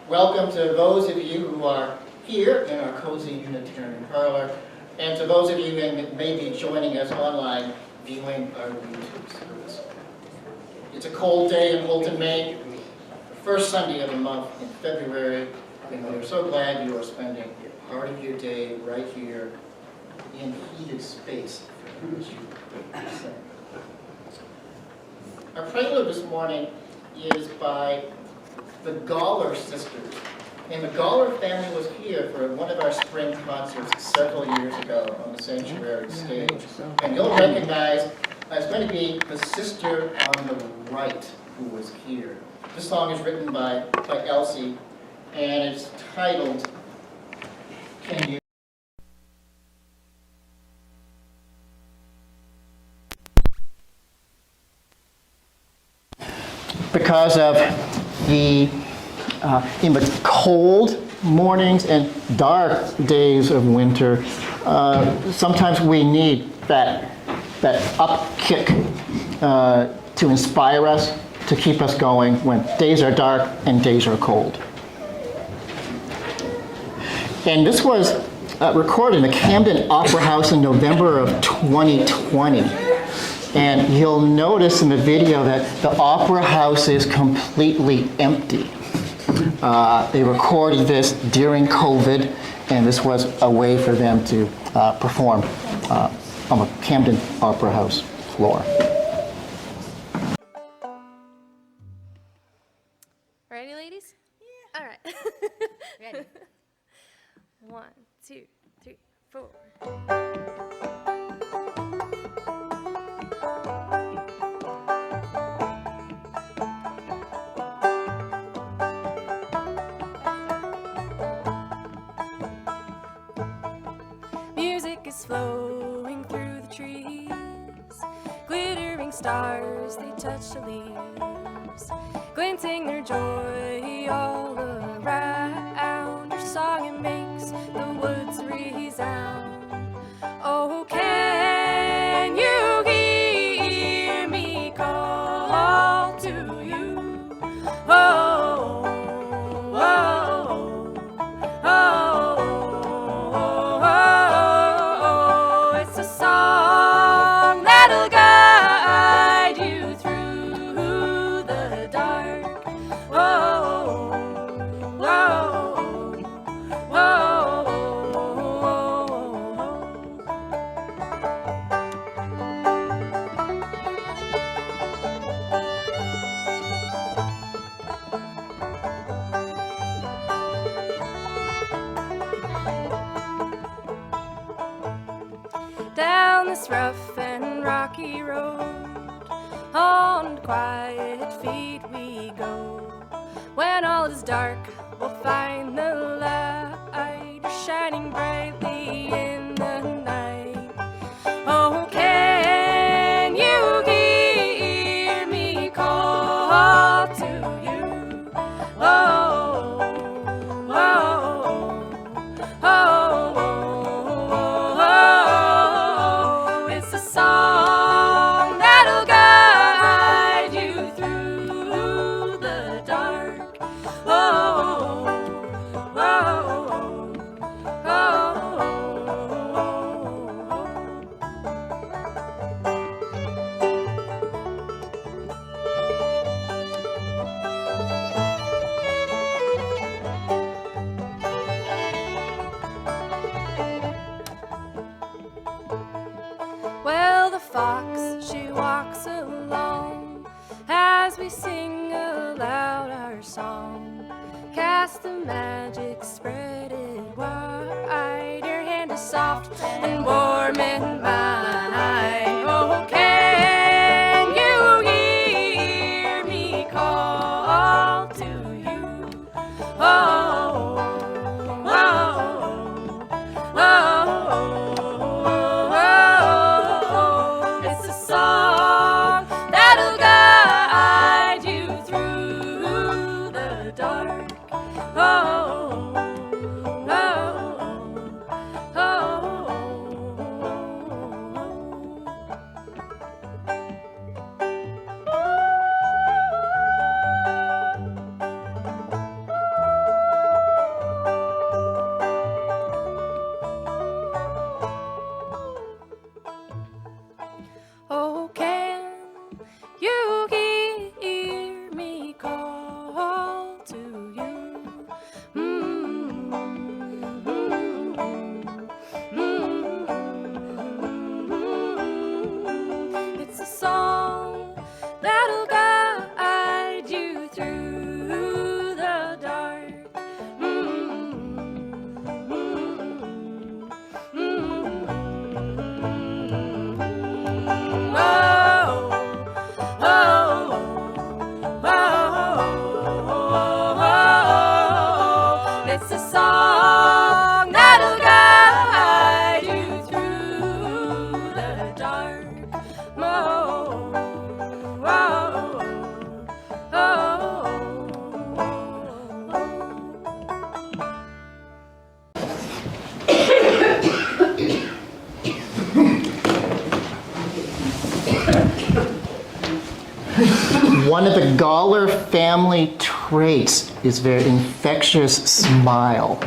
Welcome to those of you who are here in our cozy Unitarian parlor, and to those of you who may be joining us online viewing our YouTube service. It's a cold day in Holton, Maine, the first Sunday of the month in February, and we're so glad you are spending part of your day right here in heated space for which you sing. Our prelude this morning is by the Gawler sisters. And the Gawler family was here for one of our spring concerts several years ago on the Sanctuary stage. And you'll recognize it's going to be the sister on the right who was here. This song is written by Elsie, and it's titled, Can You? Because of the in the cold mornings and dark days of winter, sometimes we need that up kick to inspire us, to keep us going when days are dark and days are cold. And this was recorded in the Camden Opera House in November of 2020. And you'll notice in the video that the Opera House is completely empty. They recorded this during COVID, and this was a way for them to perform on the Camden Opera House floor. Ready, ladies? Yeah. All right. Ready. 1, 2, 3, 4. Is flowing through the trees, glittering stars, they touch the leaves, glinting their joy all around. Your song, it makes the woods resound. Oh, can you hear me call to you? Oh, oh, oh, oh. Down this rough and rocky road, on quiet feet we go. When all is dark, we'll find the light shining brightly in the night. Oh, can you hear me call to you? Oh, oh, oh, oh. Well, the fox, she walks along as we sing aloud our song. Cast the magic, spread it wide. Your hand is soft and warm in mine. One of the Gawler family traits is their infectious smile.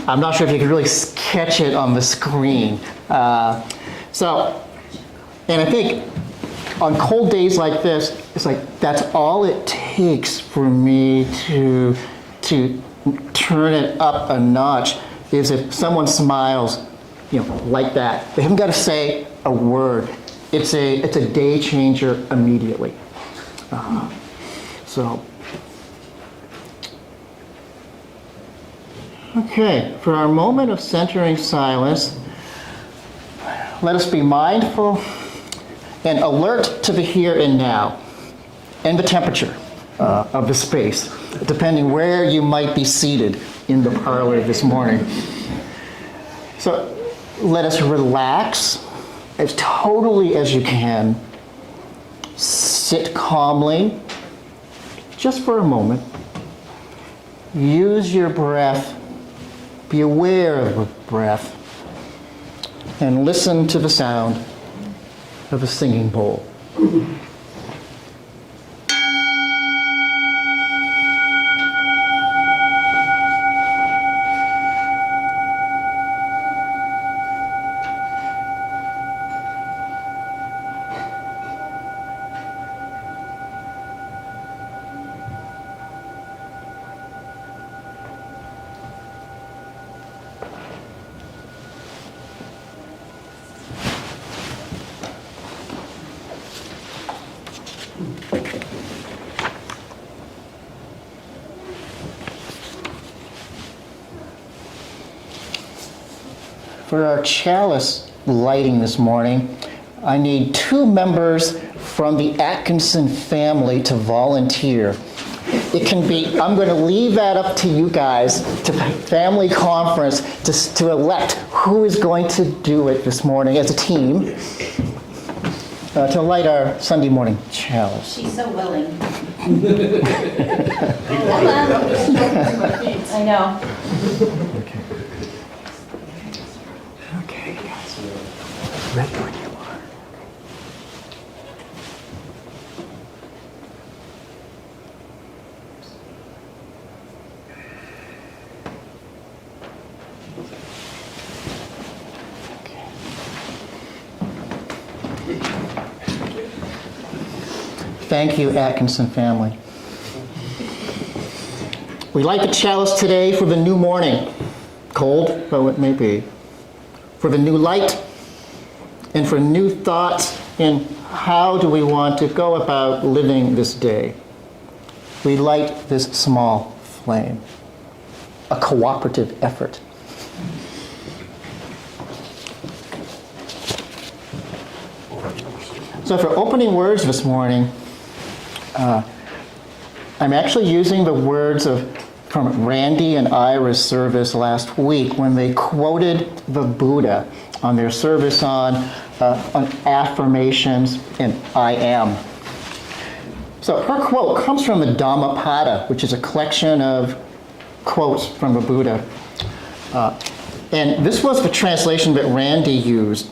I'm not sure if you can really catch it on the screen. And I think on cold days like this, it's like that's all it takes for me to turn it up a notch is if someone smiles, like that. They haven't got to say a word. It's a day changer immediately. Okay, for our moment of centering silence, let us be mindful and alert to the here and now and the temperature of the space, depending where you might be seated in the parlor this morning. So let us relax as totally as you can. Sit calmly, just for a moment. Use your breath. Be aware of the breath. And listen to the sound of a singing bowl. For our chalice lighting this morning, I need 2 members from the Hutchinson family to volunteer. It can be, I'm going to leave that up to you guys, to the family conference, to elect who is going to do it this morning as a team to light our Sunday morning chalice. She's so willing. I know. Okay, guys. Ready when you are. Thank you, Atkinson family. We light the chalice today for the new morning, cold though it may be, for the new light, and for new thoughts in how do we want to go about living this day. We light this small flame, a cooperative effort. So for opening words this morning, I'm actually using the words from Randy and Ira's service last week when they quoted the Buddha on their service on affirmations and I am. So her quote comes from the Dhammapada, which is a collection of quotes from the Buddha. And this was the translation that Randy used.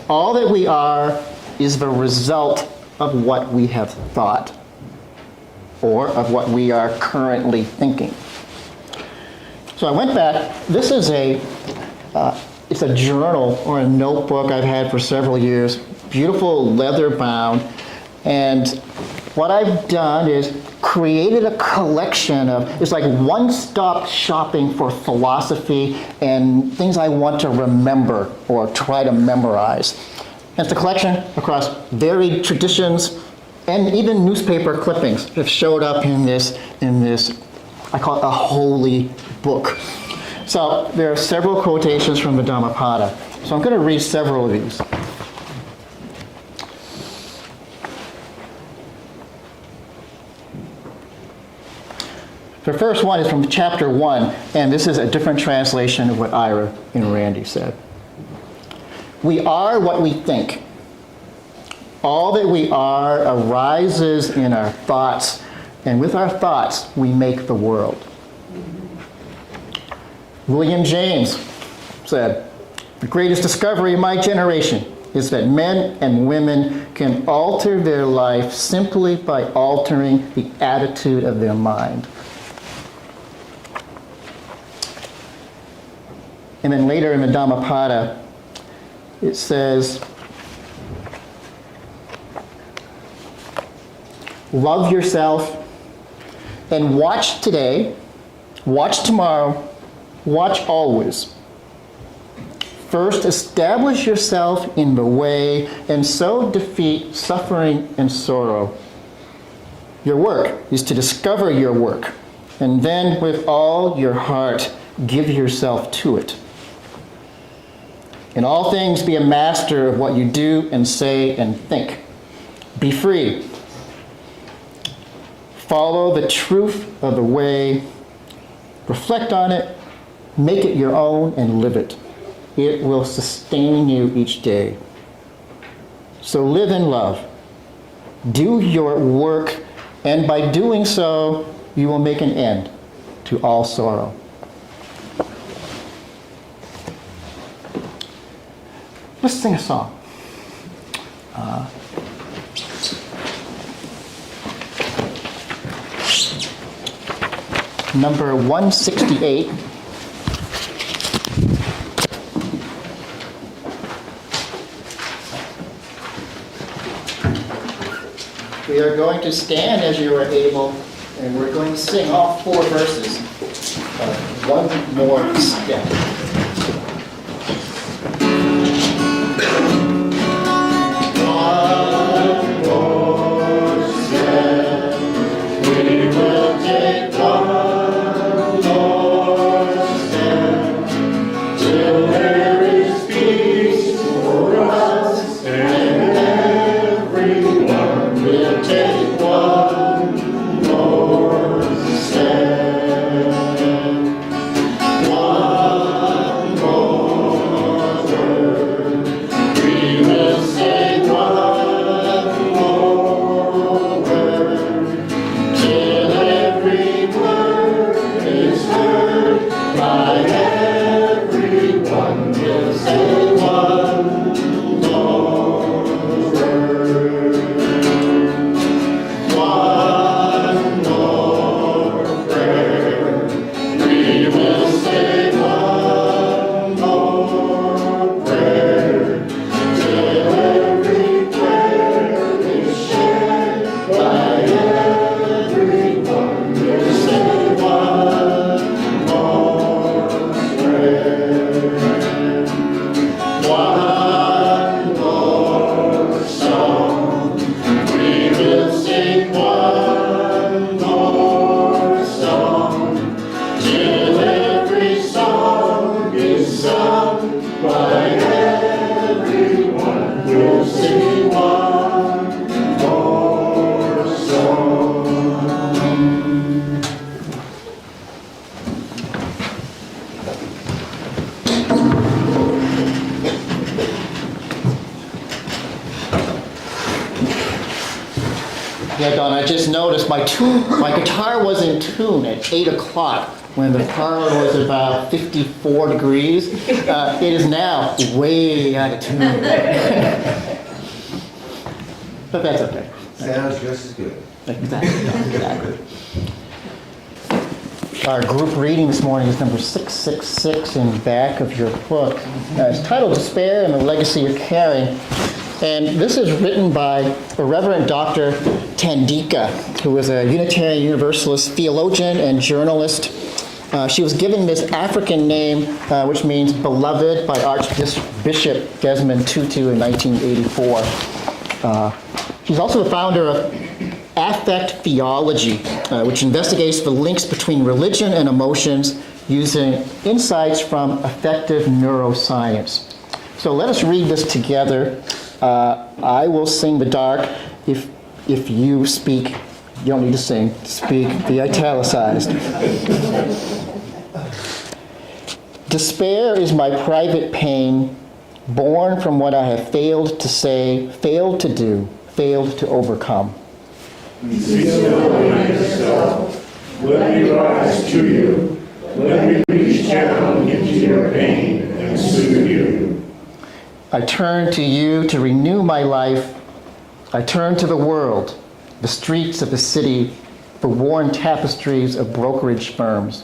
All that we are is the result of what we have thought, or of what we are currently thinking. So I went back. This is it's a journal or a notebook I've had for several years, beautiful leather bound. And what I've done is created a collection of, it's like one-stop shopping for philosophy and things I want to remember or try to memorize. And it's a collection across varied traditions and even newspaper clippings have showed up in this, I call it a holy book. So there are several quotations from the Dhammapada. So I'm going to read several of these. The first one is from chapter 1, and this is a different translation of what Ira and Randy said. We are what we think. All that we are arises in our thoughts, and with our thoughts, we make the world. William James said, the greatest discovery of my generation is that men and women can alter their life simply by altering the attitude of their mind. And then later in the Dhammapada, it says, love yourself and watch today, watch tomorrow, watch always. First, establish yourself in the way and so defeat suffering and sorrow. Your work is to discover your work, and then with all your heart, give yourself to it. In all things, be a master of what you do and say and think. Be free. Follow the truth of the way. Reflect on it. Make it your own and live it. It will sustain you each day. So live in love. Do your work, and by doing so, you will make an end to all sorrow. Let's sing a song. Number 168. We are going to stand as you are able, and we're going to sing all 4 verses. One more step. Yeah, Don, I just noticed my guitar was in tune at 8 o'clock when the parlor was about 54 degrees. It is now way out of tune. But that's okay. Sounds just as good. Exactly. Our group reading this morning is number 666 in the back of your book. It's titled Despair and the Legacy You're Carrying. And this is written by the Reverend Dr. Tandika, who was a Unitarian Universalist theologian and journalist. She was given this African name, which means beloved, by Archbishop Desmond Tutu in 1984. She's also the founder of Affect Theology, which investigates the links between religion and emotions using insights from affective neuroscience. So let us read this together. I will sing the dark. If you speak, you don't need to sing, speak the italicized. Despair is my private pain, born from what I have failed to say, failed to do, failed to overcome. Be still in yourself. Let me rise to you. Let me reach down into your pain and soothe you. I turn to you to renew my life. I turn to the world, the streets of the city, the worn tapestries of brokerage firms.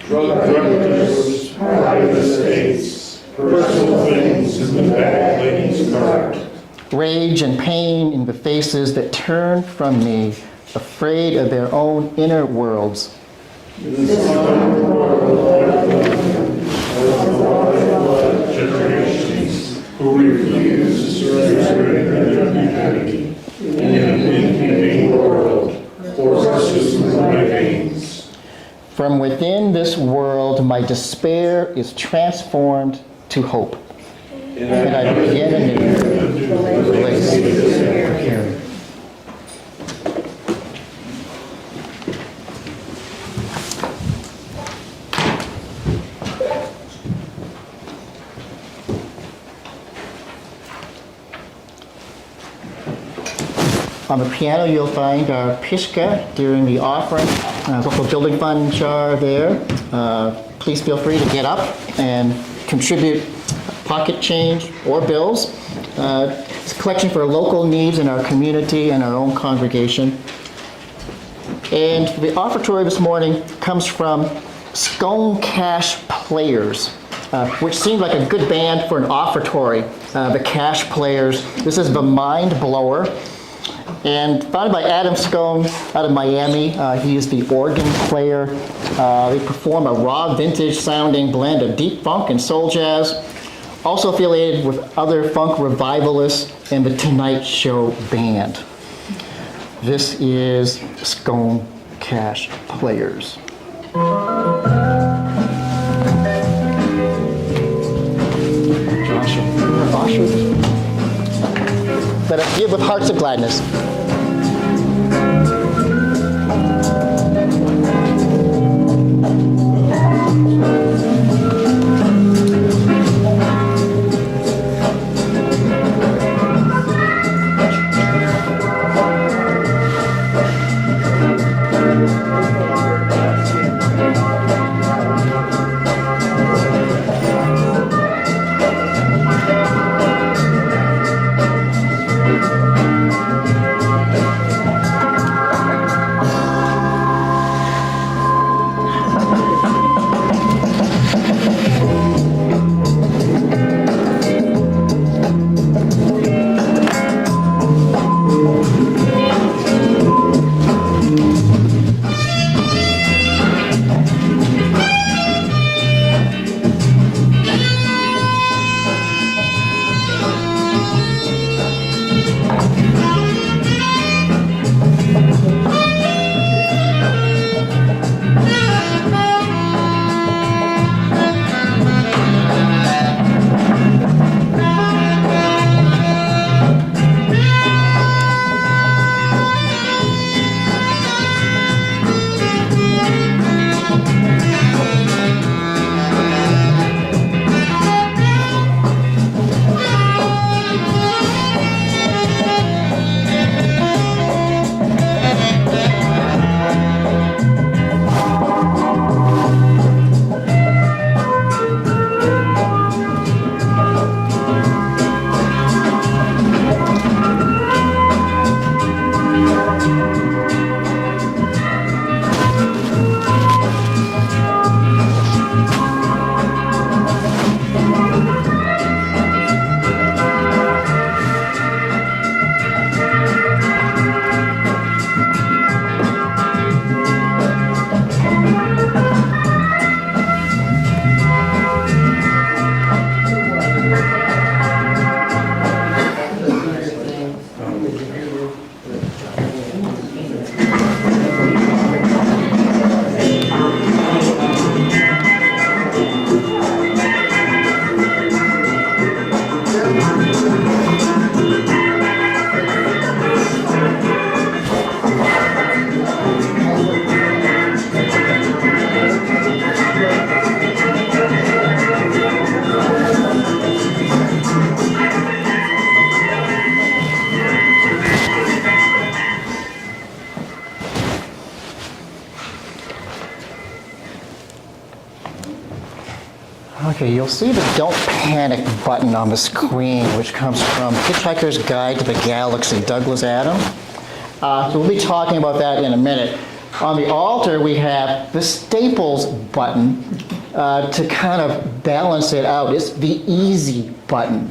Drug dealers, private estates, personal things in the back lady's cart. Rage and pain in the faces that turn from me, afraid of their own inner worlds. This one world of generations who refuse to surrender their humanity in an inhumane world courses through my veins. From within this world, my despair is transformed to hope. And I begin anew the legacy of caring. On the piano, you'll find our pishka during the offering, local building fund jar there. Please feel free to get up and contribute pocket change or bills. It's a collection for local needs in our community and our own congregation. And the offertory this morning comes from Scone Cash Players, which seemed like a good band for an offertory. The Cash Players. This is the Mind Blower. And founded by Adam Scone out of Miami. He is the organ player. They perform a raw vintage sounding blend of deep funk and soul jazz. Also affiliated with other funk revivalists and the Tonight Show Band. This is Scone Cash Players. Joshua. Let us give with hearts of gladness. Okay, you'll see the Don't Panic button on the screen, which comes from Hitchhiker's Guide to the Galaxy, Douglas Adams. So we'll be talking about that in a minute. On the altar, we have the Staples button to kind of balance it out. It's the easy button.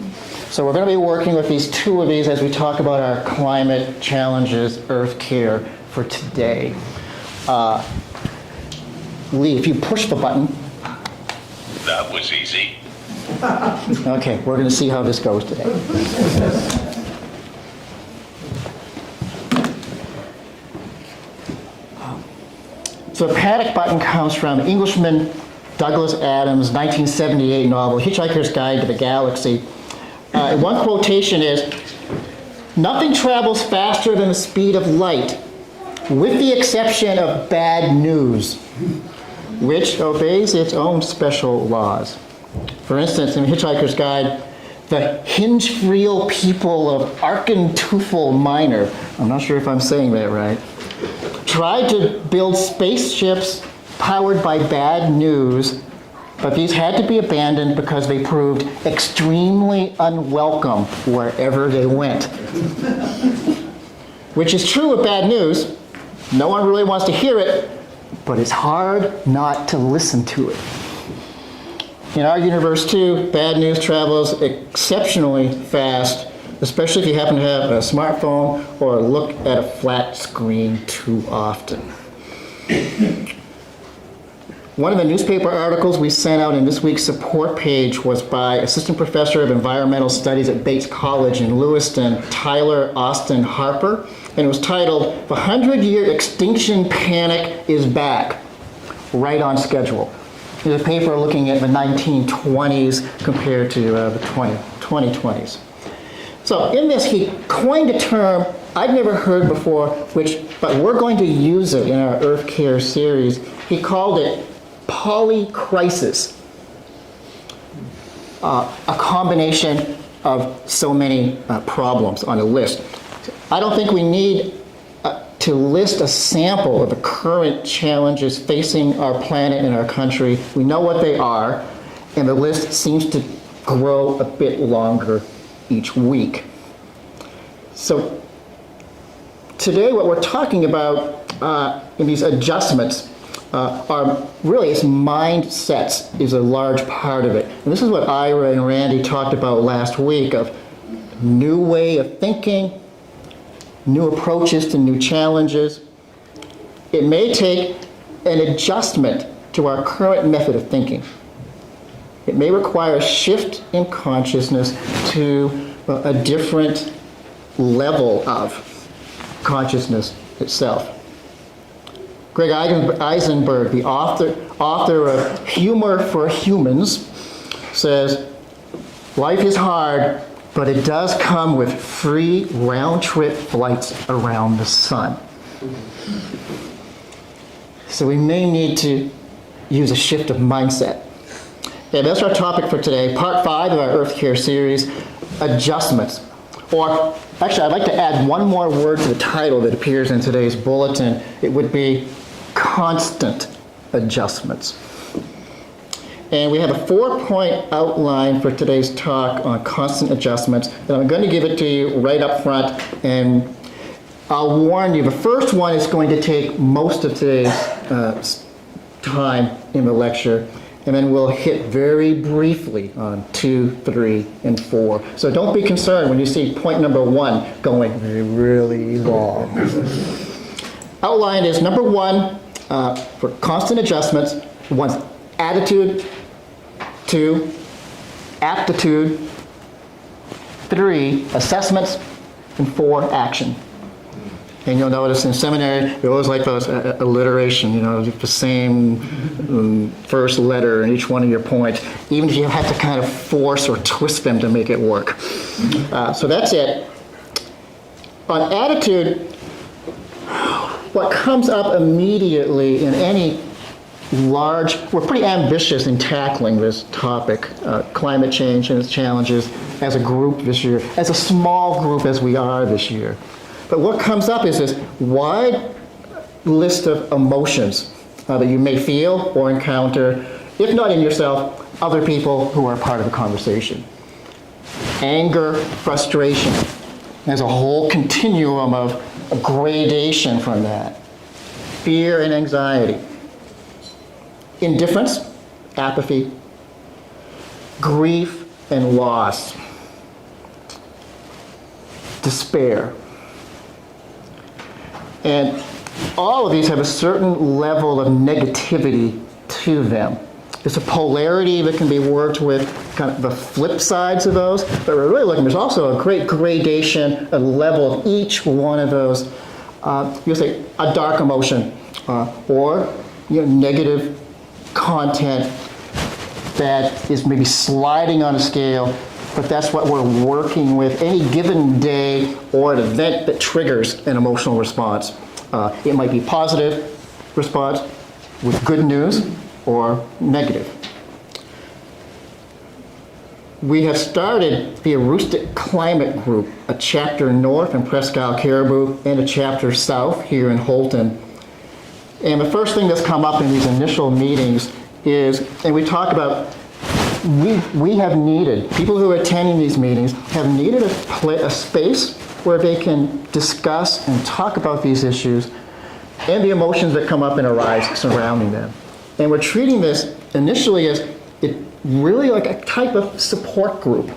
So we're going to be working with these two of these as we talk about our climate challenges, EarthCare for today. Lee, if you push the button. That was easy. Okay, we're going to see how this goes today. So the panic button comes from Englishman Douglas Adams' 1978 novel, Hitchhiker's Guide to the Galaxy. One quotation is, "Nothing travels faster than the speed of light, with the exception of bad news, which obeys its own special laws." For instance, in Hitchhiker's Guide, the Hinge-Reel people of Arkentufel Minor, I'm not sure if I'm saying that right, tried to build spaceships powered by bad news, but these had to be abandoned because they proved extremely unwelcome wherever they went. Which is true with bad news. No one really wants to hear it, but it's hard not to listen to it. In our universe too, bad news travels exceptionally fast, especially if you happen to have a smartphone or look at a flat screen too often. One of the newspaper articles we sent out in this week's support page was by Assistant Professor of Environmental Studies at Bates College in Lewiston, Tyler Austin Harper, and it was titled, "The 100-Year Extinction Panic is Back," right on schedule. It's a paper looking at the 1920s compared to the 2020s. So in this, he coined a term I'd never heard before, but we're going to use it in our EarthCare series. He called it polycrisis, a combination of so many problems on a list. I don't think we need to list a sample of the current challenges facing our planet and our country. We know what they are, and the list seems to grow a bit longer each week. So today what we're talking about in these adjustments are really, it's mindsets is a large part of it. And this is what Ira and Randy talked about last week, of new way of thinking, new approaches to new challenges. It may take an adjustment to our current method of thinking. It may require a shift in consciousness to a different level of consciousness itself. Greg Eisenberg, the author of Humor for Humans, says, "Life is hard, but it does come with free round-trip flights around the sun." So we may need to use a shift of mindset. Okay, that's our topic for today, part 5 of our EarthCare series, adjustments. Or, actually, I'd like to add one more word to the title that appears in today's bulletin. It would be constant adjustments. And we have a 4-point outline for today's talk on constant adjustments, and I'm going to give it to you right up front, and I'll warn you, the first one is going to take most of today's time in the lecture, and then we'll hit very briefly on 2, 3, and 4. So don't be concerned when you see point number 1 going really long. Outline is number 1, for constant adjustments, 1's attitude, 2, aptitude, 3, assessments, and 4, action. And you'll notice in seminary, we always like those alliteration, the same first letter in each one of your points, even if you have to kind of force or twist them to make it work. So that's it. On attitude, what comes up immediately in any we're pretty ambitious in tackling this topic, climate change and its challenges, as a group this year, as a small group as we are this year. But what comes up is this wide list of emotions that you may feel or encounter, if not in yourself, other people who are part of the conversation. Anger, frustration. There's a whole continuum of gradation from that. Fear and anxiety. Indifference, apathy. Grief and loss. Despair. And all of these have a certain level of negativity to them. There's a polarity that can be worked with, kind of the flip sides of those, but we're really looking, there's also a great gradation, a level of each one of those. You'll say a dark emotion, or negative content that is maybe sliding on a scale, but that's what we're working with any given day or an event that triggers an emotional response. It might be positive response with good news or negative. We have started the Aroostook Climate Group, a chapter north in Presque Isle Caribou and a chapter south here in Holton. And the first thing that's come up in these initial meetings is, and we talk about, we have needed, people who are attending these meetings have needed a space where they can discuss and talk about these issues and the emotions that come up and arise surrounding them. And we're treating this initially as really like a type of support group,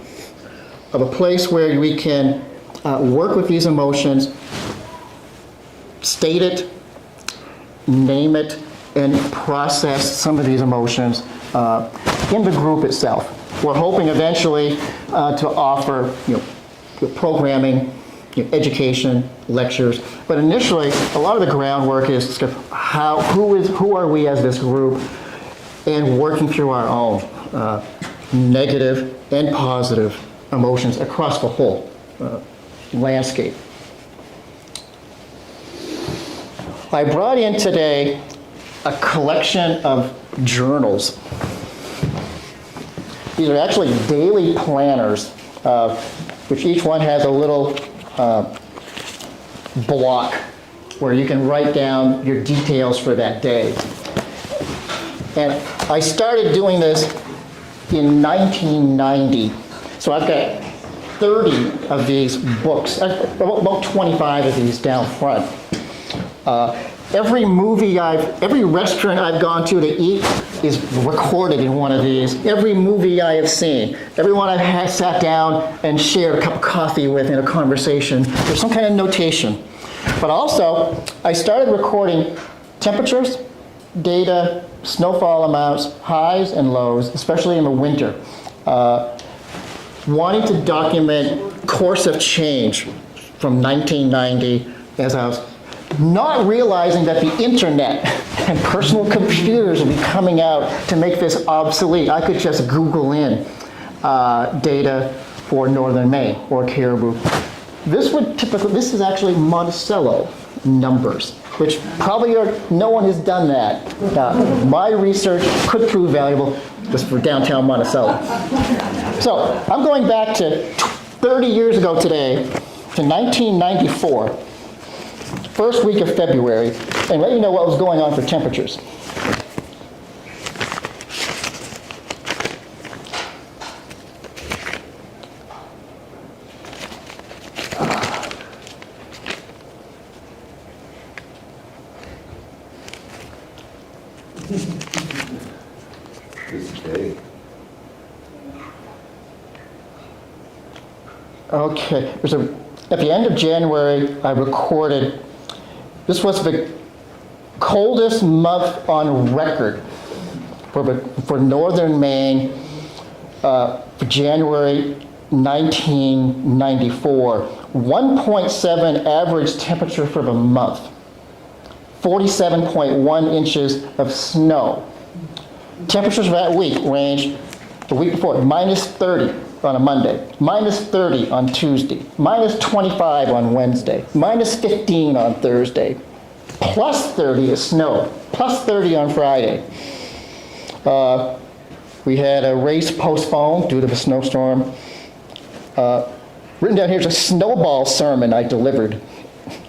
of a place where we can work with these emotions, state it, name it, and process some of these emotions in the group itself. We're hoping eventually to offer programming, education, lectures, but initially a lot of the groundwork is who are we as this group, and working through our own negative and positive emotions across the whole landscape. I brought in today a collection of journals. These are actually daily planners, which each one has a little block where you can write down your details for that day. And I started doing this in 1990. So I've got 30 of these books, about 25 of these down front. Every restaurant I've gone to eat is recorded in one of these. Every movie I have seen, everyone I've sat down and shared a cup of coffee with in a conversation, there's some kind of notation. But also, I started recording temperatures, data, snowfall amounts, highs and lows, especially in the winter. Wanting to document course of change from 1990 as I was not realizing that the internet and personal computers will be coming out to make this obsolete. I could just Google in data for northern Maine or Caribou. This is actually Monticello numbers, which probably no one has done that. My research could prove valuable just for downtown Monticello. So I'm going back to 30 years ago today, to 1994, first week of February, and let you know what was going on for temperatures. Okay, at the end of January, I recorded, this was the coldest month on record for northern Maine for January 1994. 1.7 average temperature for the month. 47.1 inches of snow. Temperatures for that week ranged, the week before, minus 30 on a Monday, minus 30 on Tuesday, minus 25 on Wednesday, minus 15 on Thursday, plus 30 is snow, plus 30 on Friday. We had a race postponed due to the snowstorm. Written down here is a snowball sermon I delivered.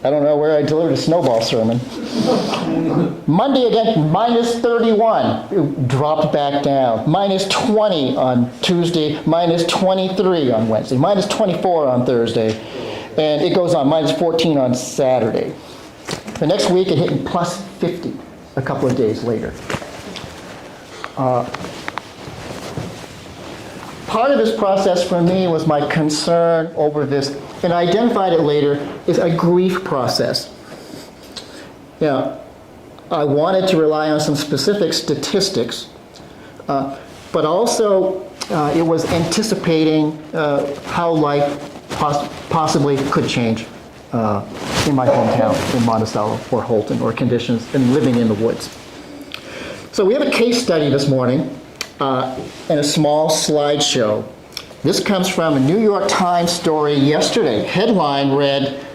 I don't know where I delivered a snowball sermon. Monday again, minus 31, it dropped back down. Minus 20 on Tuesday, minus 23 on Wednesday, minus 24 on Thursday, and it goes on, minus 14 on Saturday. The next week it hit plus 50 a couple of days later. Part of this process for me was my concern over this, and I identified it later, is a grief process. Now, I wanted to rely on some specific statistics, but also it was anticipating how life possibly could change in my hometown, in Monticello or Holton, or conditions and living in the woods. So we have a case study this morning and a small slideshow. This comes from a New York Times story yesterday. Headline read,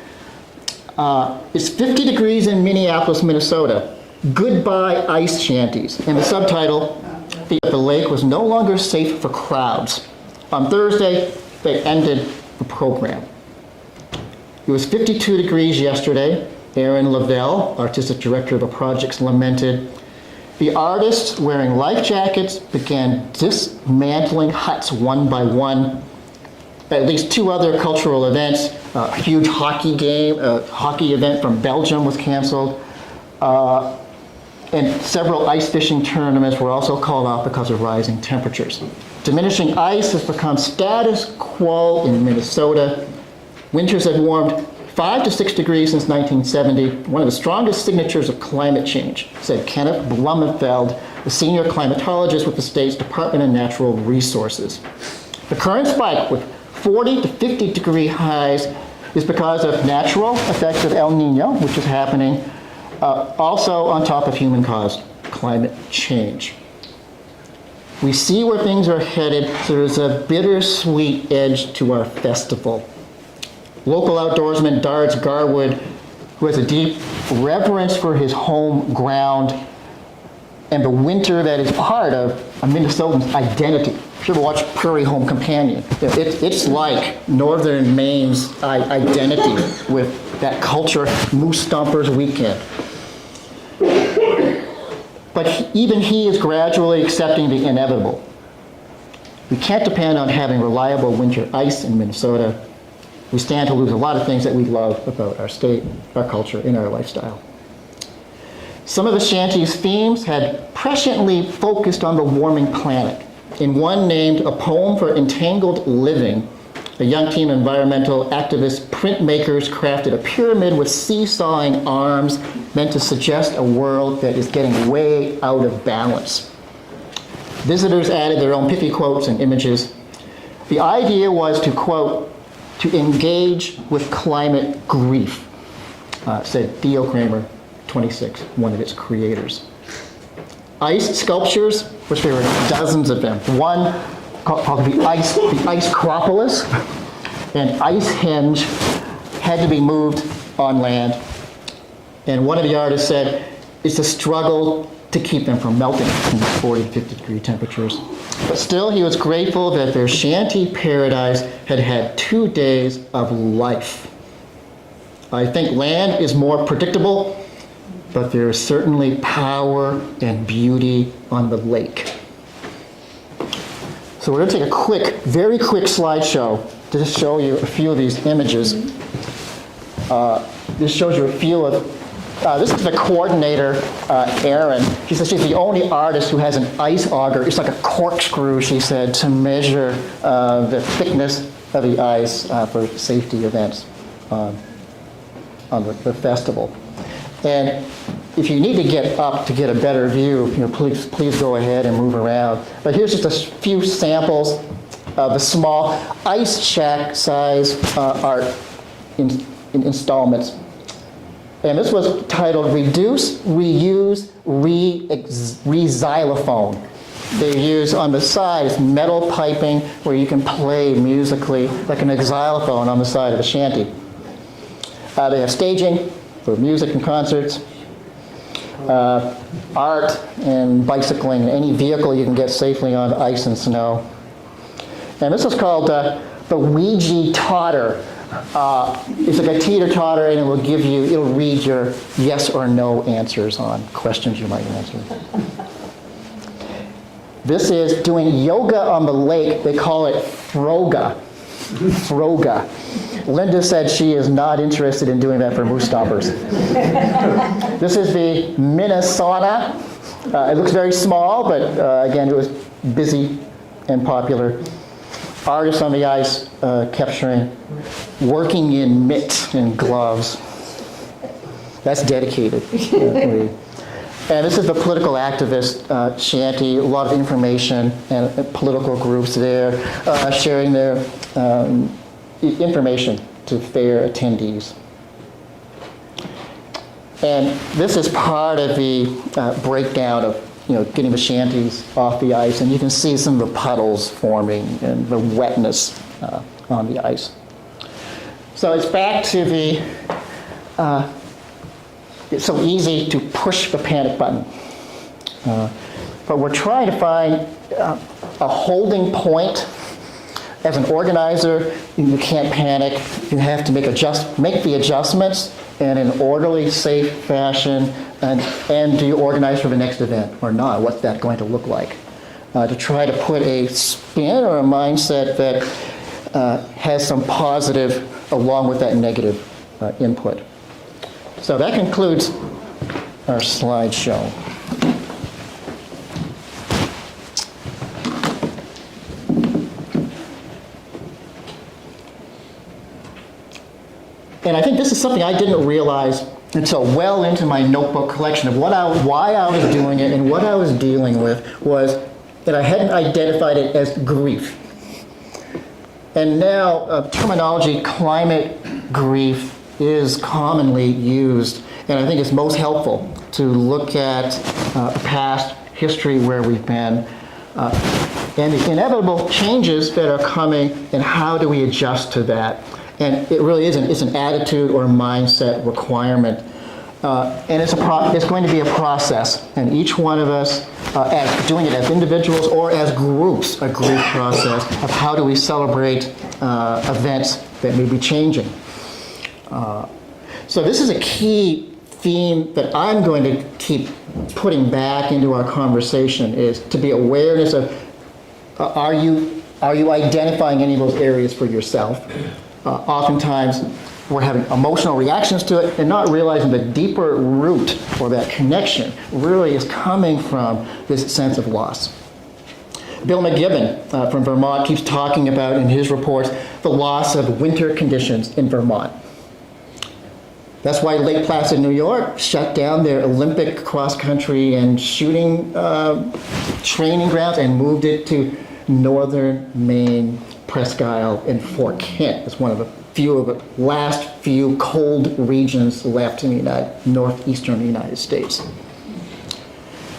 it's 50 degrees in Minneapolis, Minnesota. Goodbye ice shanties. And the subtitle, the lake was no longer safe for crowds. On Thursday, they ended the program. It was 52 degrees yesterday. Aaron Lavelle, artistic director of the projects, lamented. The artists wearing life jackets began dismantling huts one by one. At least 2 other cultural events, a huge hockey game, a hockey event from Belgium was canceled, and several ice fishing tournaments were also called off because of rising temperatures. Diminishing ice has become status quo in Minnesota. Winters have warmed 5 to 6 degrees since 1970, one of the strongest signatures of climate change, said Kenneth Blumenfeld, a senior climatologist with the state's Department of Natural Resources. The current spike with 40 to 50 degree highs is because of natural effects of El Nino, which is happening, also on top of human-caused climate change. We see where things are headed, so there's a bittersweet edge to our festival. Local outdoorsman Dards Garwood, who has a deep reverence for his home ground and the winter that is part of a Minnesotan's identity. If you ever watch Prairie Home Companion, it's like northern Maine's identity with that culture, Moose Stompers Weekend. But even he is gradually accepting the inevitable. We can't depend on having reliable winter ice in Minnesota. We stand to lose a lot of things that we love about our state, our culture, and our lifestyle. Some of the shanty's themes had presciently focused on the warming planet. In one named A Poem for Entangled Living, a young team of environmental activist printmakers crafted a pyramid with seesawing arms meant to suggest a world that is getting way out of balance. Visitors added their own pithy quotes and images. The idea was to, quote, to engage with climate grief, said Theo Kramer, 26, one of its creators. Ice sculptures, which there were dozens of them. One called the Ice Acropolis, and Ice Henge had to be moved on land. And one of the artists said, it's a struggle to keep them from melting in these 40 to 50 degree temperatures. But still, he was grateful that their shanty paradise had had 2 days of life. I think land is more predictable, but there is certainly power and beauty on the lake. So we're going to take a quick, very quick slideshow to just show you a few of these images. This shows you a feel of, this is the coordinator, Erin. She said she's the only artist who has an ice auger. It's like a corkscrew, she said, to measure the thickness of the ice for safety events on the festival. And if you need to get up to get a better view, please go ahead and move around. But here's just a few samples of the small ice shack size art in installments. And this was titled Reduce, Reuse, Re-Xylophone. They use on the side metal piping where you can play musically like an xylophone on the side of a shanty. They have staging for music and concerts, art and bicycling, any vehicle you can get safely on ice and snow. And this is called the Ouija Totter. It's like a teeter-totter, and it'll read your yes or no answers on questions you might answer. This is doing yoga on the lake. They call it froga. Froga. Linda said she is not interested in doing that for moose stompers. This is the Minnesota. It looks very small, but again, it was busy and popular. Artists on the ice capturing, working in mitts and gloves. That's dedicated. And this is the political activist shanty, a lot of information and political groups there sharing their information to fair attendees. And this is part of the breakdown of getting the shanties off the ice, and you can see some of the puddles forming and the wetness on the ice. So it's back to the, it's so easy to push the panic button. But we're trying to find a holding point. As an organizer, you can't panic. You have to make the adjustments in an orderly, safe fashion, and do you organize for the next event or not? What's that going to look like? To try to put a spin or a mindset that has some positive along with that negative input. So that concludes our slideshow. And I think this is something I didn't realize until well into my notebook collection of why I was doing it and what I was dealing with was that I hadn't identified it as grief. And now terminology climate grief is commonly used, and I think it's most helpful to look at past history where we've been and the inevitable changes that are coming and how do we adjust to that. And it really isn't. It's an attitude or mindset requirement. And it's going to be a process. And each one of us, as doing it as individuals or as groups, a group process of how do we celebrate events that may be changing. So this is a key theme that I'm going to keep putting back into our conversation is to be awareness of are you identifying any of those areas for yourself? Oftentimes, we're having emotional reactions to it and not realizing the deeper root or that connection really is coming from this sense of loss. Bill McGibbon from Vermont keeps talking about in his reports the loss of winter conditions in Vermont. That's why Lake Placid, New York shut down their Olympic cross-country and shooting training grounds and moved it to northern Maine, Presque Isle, and Fort Kent. It's one of the last few cold regions left in the northeastern United States.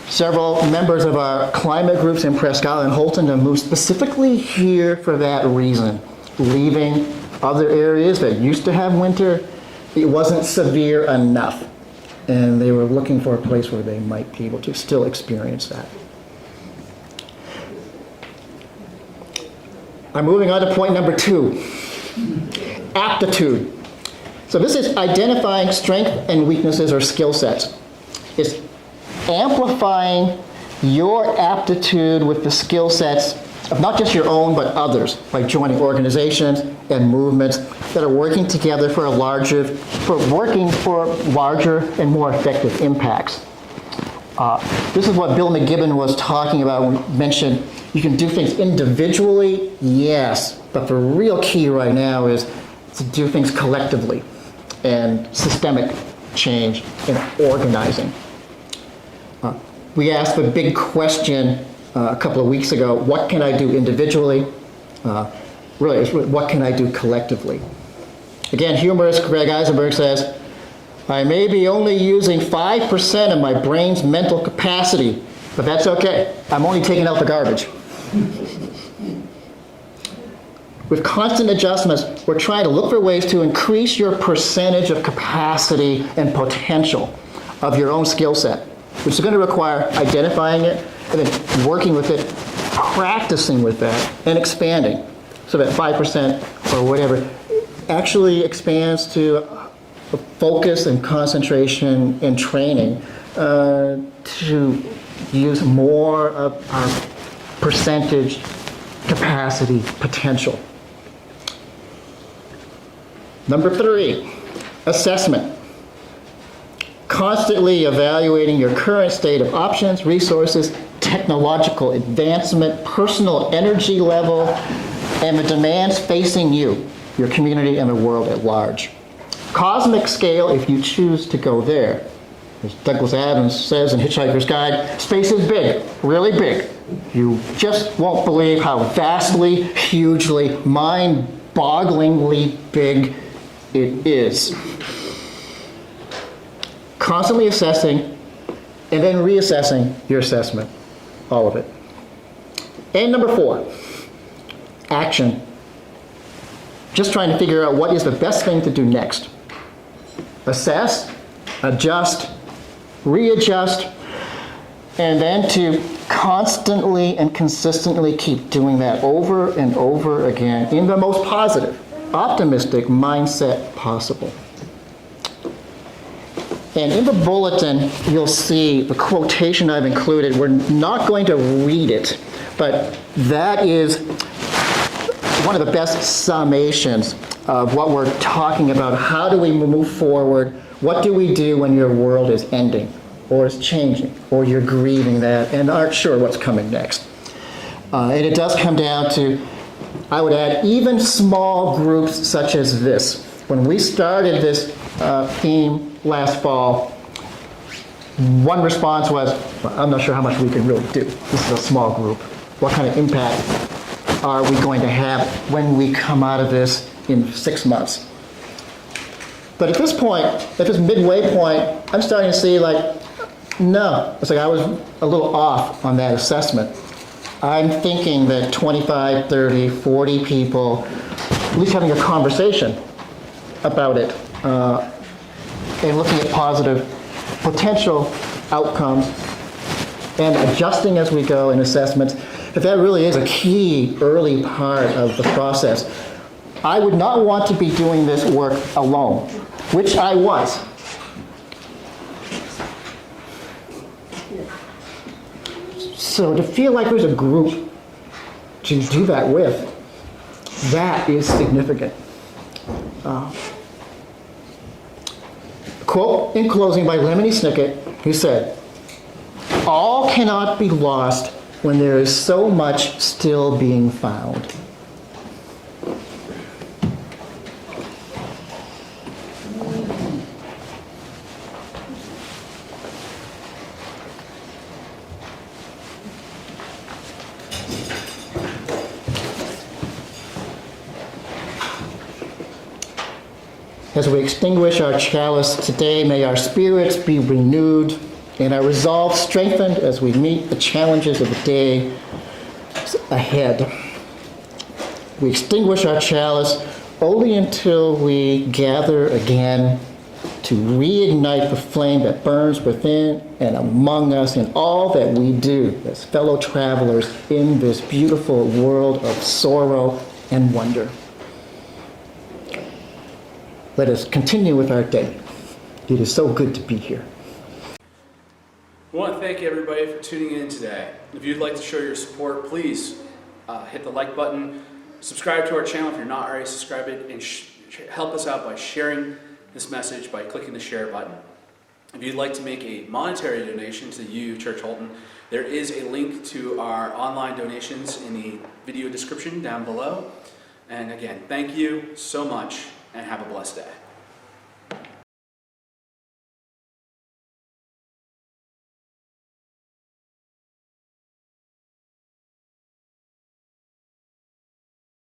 Several members of our climate groups in Presque Isle and Holton have moved specifically here for that reason, leaving other areas that used to have winter. It wasn't severe enough, and they were looking for a place where they might be able to still experience that. I'm moving on to point number 2, aptitude. So this is identifying strengths and weaknesses or skill sets. It's amplifying your aptitude with the skill sets of not just your own, but others, by joining organizations and movements that are working together for larger and more effective impacts. This is what Bill McGibbon was talking about when he mentioned you can do things individually, yes, but the real key right now is to do things collectively and systemic change in organizing. We asked the big question a couple of weeks ago, what can I do individually? Really, it's what can I do collectively? Again, humorist Greg Eisenberg says, I may be only using 5% of my brain's mental capacity, but that's okay. I'm only taking out the garbage. With constant adjustments, we're trying to look for ways to increase your percentage of capacity and potential of your own skill set, which is going to require identifying it and then working with it, practicing with that, and expanding so that 5% or whatever actually expands to focus and concentration and training to use more of our percentage capacity potential. Number 3, assessment. Constantly evaluating your current state of options, resources, technological advancement, personal energy level, and the demands facing you, your community, and the world at large. Cosmic scale, if you choose to go there. As Douglas Adams says in Hitchhiker's Guide, space is big, really big. You just won't believe how vastly, hugely, mind-bogglingly big it is. Constantly assessing and then reassessing your assessment, all of it. And number 4, action. Just trying to figure out what is the best thing to do next. Assess, adjust, readjust, and then to constantly and consistently keep doing that over and over again in the most positive, optimistic mindset possible. And in the bulletin, you'll see the quotation I've included. We're not going to read it, but that is one of the best summations of what we're talking about. How do we move forward? What do we do when your world is ending, or is changing, or you're grieving that and aren't sure what's coming next? And it does come down to, I would add, even small groups such as this. When we started this theme last fall, one response was, well, I'm not sure how much we can really do. This is a small group. What kind of impact are we going to have when we come out of this in 6 months? But at this point, at this midway point, I'm starting to see like, no, it's like I was a little off on that assessment. I'm thinking that 25, 30, 40 people, at least having a conversation about it, and looking at positive potential outcomes and adjusting as we go in assessments, if that really is a key early part of the process. I would not want to be doing this work alone, which I was. So to feel like there's a group to do that with, that is significant. Quote in closing by Lemony Snicket, who said, "All cannot be lost when there is so much still being found." As we extinguish our chalice today, may our spirits be renewed and our resolve strengthened as we meet the challenges of the day ahead. We extinguish our chalice only until we gather again to reignite the flame that burns within and among us in all that we do as fellow travelers in this beautiful world of sorrow and wonder. Let us continue with our day. It is so good to be here. I want to thank everybody for tuning in today. If you'd like to show your support, please hit the like button, subscribe to our channel if you're not already subscribed, and help us out by sharing this message by clicking the share button. If you'd like to make a monetary donation to you, Church Holton, there is a link to our online donations in the video description down below. And again, thank you so much, and have a blessed day.